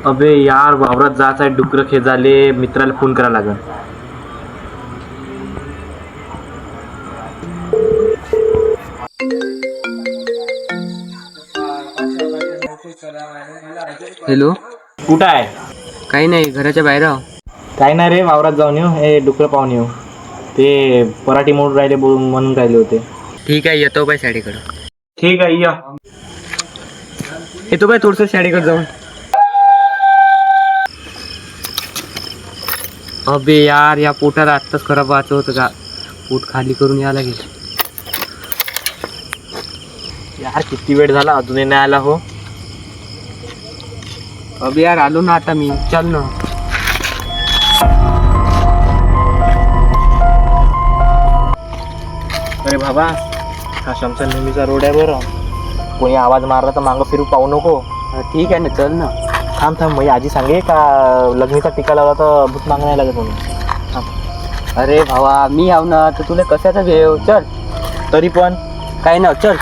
अबे यार वावरात जायचं आहे, डुकर खेळाले, मित्राला फोन करायला लागेल. हॅलो. कुठं आहे? काही नाही, घराच्या बाहेर आहो. काय नाही रे, वावरात जाऊन येऊ, हे डुकर पाहून येऊ. ते पराठी मोडून राहिले बोलून म्हणून राहिले होते. ठीक आहे, येतो बाय शाळेकडं. ठीक आहे या. येतो बाय थोडस शाळेकडे जाऊन. अबे यार, या पोटाला आत्ताच खराब व्हायचं होतं का, पोट खाली करून यायला लागेल. यार किती वेळ झाला अजूनही नाही आला हो. अबे यार, आलो ना आता मी, चल ना. अरे बाबा, हा शमचा नेहमीचा रोड आहे बरं. कोणी आवाज मारला तर मागं फिरू पाहू नको. ठीक आहे ना, चल ना. थांब थांब, माझी आजी सांगे का लग्नीचा टीका लावला तर भूत मागं नाही लागत म्हणून. अरे भावा, मी आव ना, तर तुला कशाचा भेव. चल. तरी पण काय ना, चल.